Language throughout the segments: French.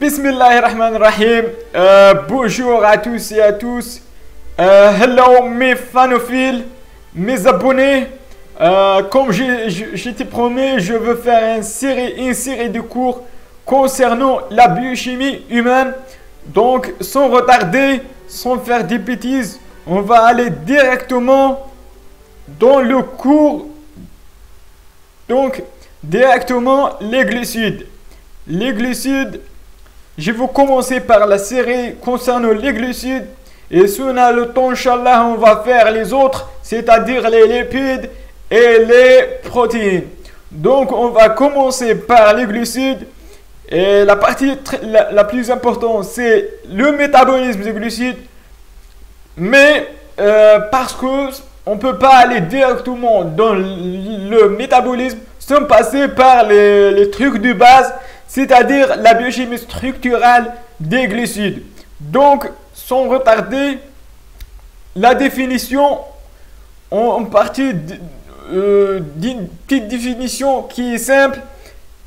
Bismillahirrahmanirrahim. Bonjour à tous et à tous. Hello mes fanophiles, mes abonnés. Comme je t'ai promis, je veux faire une série de cours concernant la biochimie humaine. Donc, sans retarder, sans faire des bêtises, on va aller directement dans le cours. Donc, directement les glucides. Les glucides. Je vais commencer par la série concernant les glucides. Et si on a le temps, Inch'Allah, on va faire les autres, c'est-à-dire les lipides et les protéines. Donc, on va commencer par les glucides. Et la partie la plus importante, c'est le métabolisme des glucides. Mais parce qu'on ne peut pas aller directement dans le métabolisme sans passer par les trucs de base, c'est-à-dire la biochimie structurelle des glucides. Donc, sans retarder, la définition, en partie d'une petite définition qui est simple.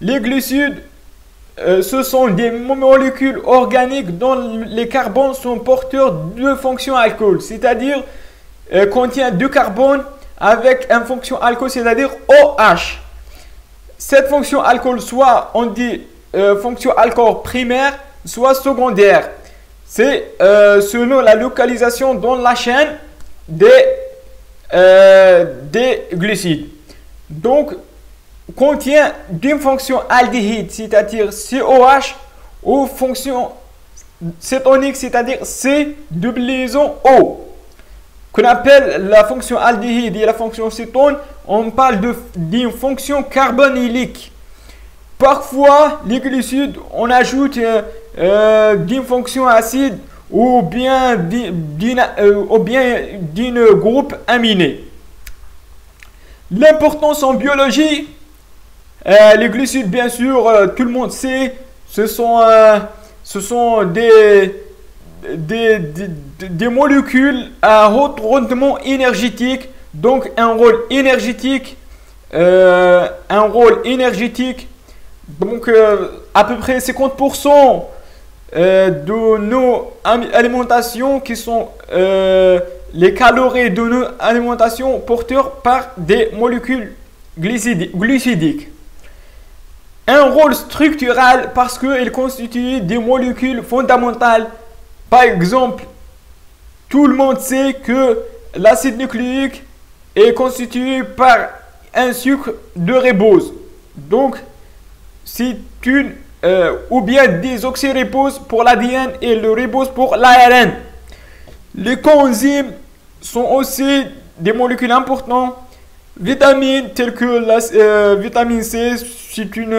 Les glucides, ce sont des molécules organiques dont les carbones sont porteurs de fonction alcool, c'est-à-dire contient deux carbones avec une fonction alcool, c'est-à-dire OH. Cette fonction alcool, soit on dit fonction alcool primaire, soit secondaire. C'est selon la localisation dans la chaîne des glucides. Donc, contient d'une fonction aldéhyde, c'est-à-dire COH, ou fonction cétonique, c'est-à-dire C double liaison O. Qu'on appelle la fonction aldéhyde et la fonction cétone, on parle d'une fonction carbonylique. Parfois, les glucides, on ajoute d'une fonction acide ou bien d'une groupe aminé. L'importance en biologie, les glucides, bien sûr, tout le monde sait, ce sont des molécules à haut rendement énergétique, donc un rôle énergétique, donc à peu près 50% de nos alimentations qui sont les calories de nos alimentations porteurs par des molécules glucidiques. Un rôle structural parce qu'ils constituent des molécules fondamentales. Par exemple, tout le monde sait que l'acide nucléique est constitué par un sucre de ribose. Donc, c'est ou bien des oxyriboses pour l'ADN et le ribose pour l'ARN. Les coenzymes sont aussi des molécules importantes. Vitamines telles que la vitamine C, c'est une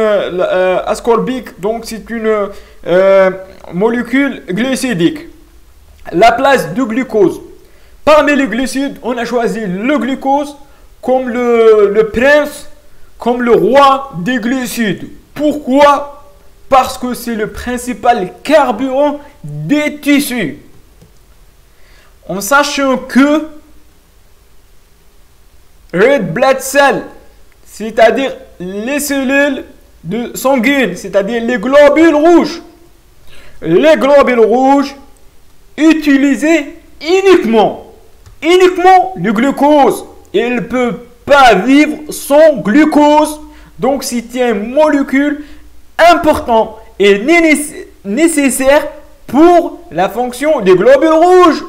ascorbique, donc c'est une molécule glucidique. La place du glucose. Parmi les glucides, on a choisi le glucose comme le prince, comme le roi des glucides. Pourquoi? Parce que c'est le principal carburant des tissus. En sachant que red blood cells, c'est-à-dire les cellules sanguines, c'est-à-dire les globules rouges. Les globules rouges utilisaient uniquement le glucose. Ils ne peuvent pas vivre sans glucose. Donc, c'est une molécule importante et nécessaire pour la fonction des globules rouges.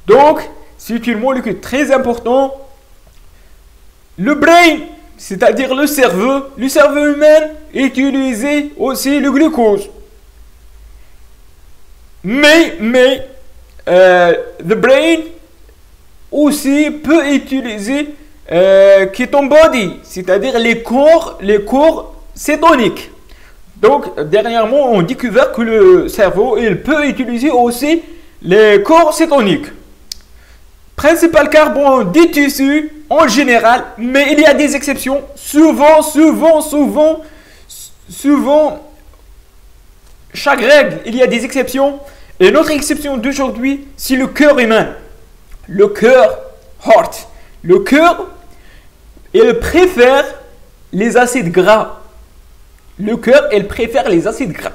Donc, c'est une molécule très importante. Le brain, c'est-à-dire le cerveau humain, utilisait aussi le glucose. Mais the brain aussi peut utiliser ketone body, c'est-à-dire les corps cétoniques. Donc, dernièrement, on a découvert que le cerveau, il peut utiliser aussi les corps cétoniques. Principal carbone des tissus en général, mais il y a des exceptions. Souvent, chaque règle, il y a des exceptions. Et notre exception d'aujourd'hui, c'est le cœur humain. Le cœur, heart. Le cœur, il préfère les acides gras. Le cœur, il préfère les acides gras.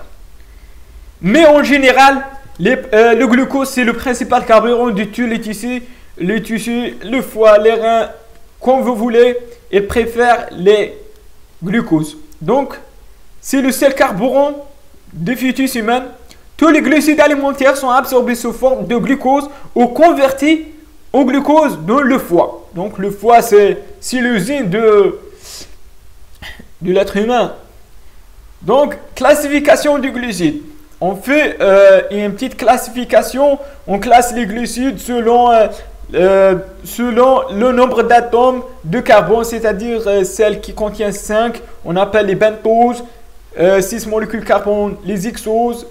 Mais en général, le glucose, c'est le principal carburant de tous les tissus, le foie, les reins, comme vous voulez. Il préfère les glucoses. Donc, c'est le seul carburant des fœtus humains. Tous les glucides alimentaires sont absorbés sous forme de glucose ou convertis au glucose dans le foie. Donc, le foie, c'est l'usine de l'être humain. Donc, classification du glucide. On fait une petite classification. On classe les glucides selon le nombre d'atomes de carbone, c'est-à-dire celles qui contiennent 5. On appelle les pentoses, 6 molécules carbone, les hexoses,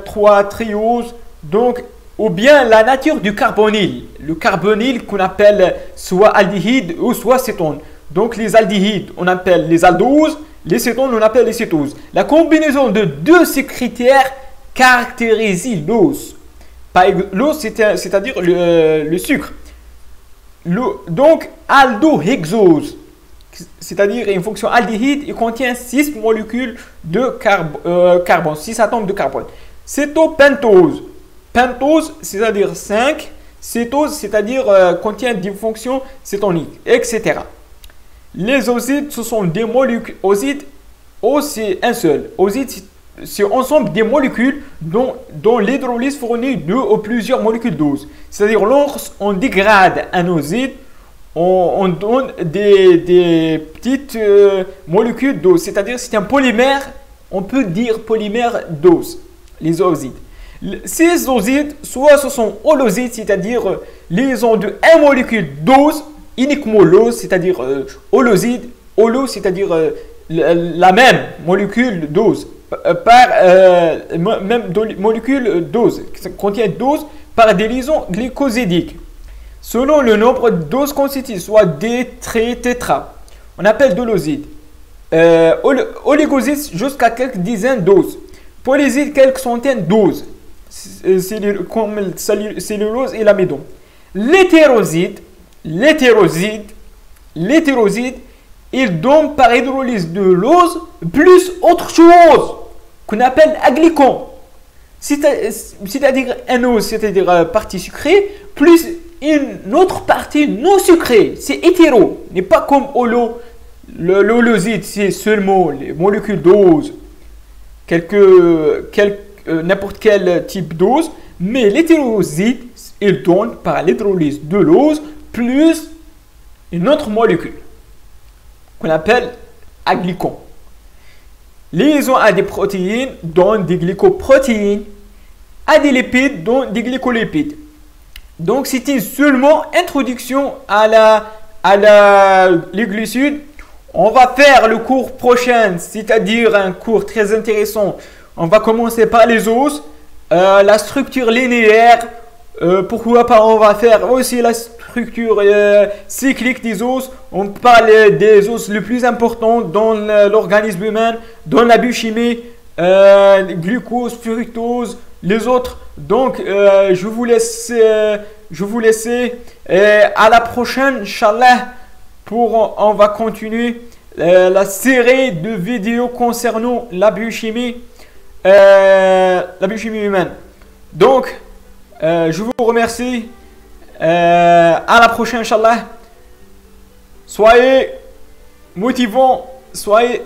3 trioses. Donc, ou bien la nature du carbonyle. Le carbonyle qu'on appelle soit aldéhyde ou soit cétone. Donc, les aldéhydes, on appelle les aldoses. Les cétones, on appelle les cétoses. La combinaison de deux ces critères caractérise l'os. L'os, c'est-à-dire le sucre. Donc, aldohexose, c'est-à-dire une fonction aldéhyde, il contient 6 molécules de carbone, 6 atomes de carbone. Cétopentose. Pentose, c'est-à-dire 5. Cétose, c'est-à-dire contient des fonctions cétoniques, etc. Les osides, ce sont des molécules. Oside, O, c'est un seul. Oside, c'est ensemble des molécules dont l'hydrolyse fournit 2 ou plusieurs molécules d'ose. C'est-à-dire, lorsqu'on dégrade un oside, on donne des petites molécules d'ose. C'est-à-dire, c'est un polymère, on peut dire polymère d'ose, les osides. Ces osides, soit ce sont holosides, c'est-à-dire liaison de 1 molécule d'ose, uniquement l'ose, c'est-à-dire holoside, holo, c'est-à-dire la même molécule d'ose, même molécule d'ose, qui contient d'ose par des liaisons glycosidiques. Selon le nombre d'oses constituées, soit D, tri, tétra, on appelle d'holoside. Oligoside jusqu'à quelques dizaines d'oses. Polyside, quelques centaines d'oses. Comme le cellulose et l'amidon. L'hétéroside, il donne par hydrolyse de l'ose plus autre chose qu'on appelle aglycon. C'est-à-dire un ose, c'est-à-dire partie sucrée, plus une autre partie non sucrée. C'est hétéro, n'est pas comme holo. L'holoside, c'est seulement les molécules d'ose, n'importe quel type d'ose, mais l'hétéroside, il donne par l'hydrolyse de l'ose plus une autre molécule qu'on appelle aglycon. Liaison à des protéines donnent des glycoprotéines, à des lipides donnent des glycolipides. Donc c'était seulement introduction les glucides. On va faire le cours prochain, c'est-à-dire un cours très intéressant. On va commencer par les os, la structure linéaire. Pourquoi pas, on va faire aussi la structure cyclique des os. On parle des os les plus importants dans l'organisme humain, dans la biochimie, glucose, fructose, les autres. Donc, je vous laisse à la prochaine, Inch'Allah, on va continuer la série de vidéos concernant la biochimie humaine. Donc, je vous remercie. À la prochaine, Inch'Allah. Soyez motivants, soyez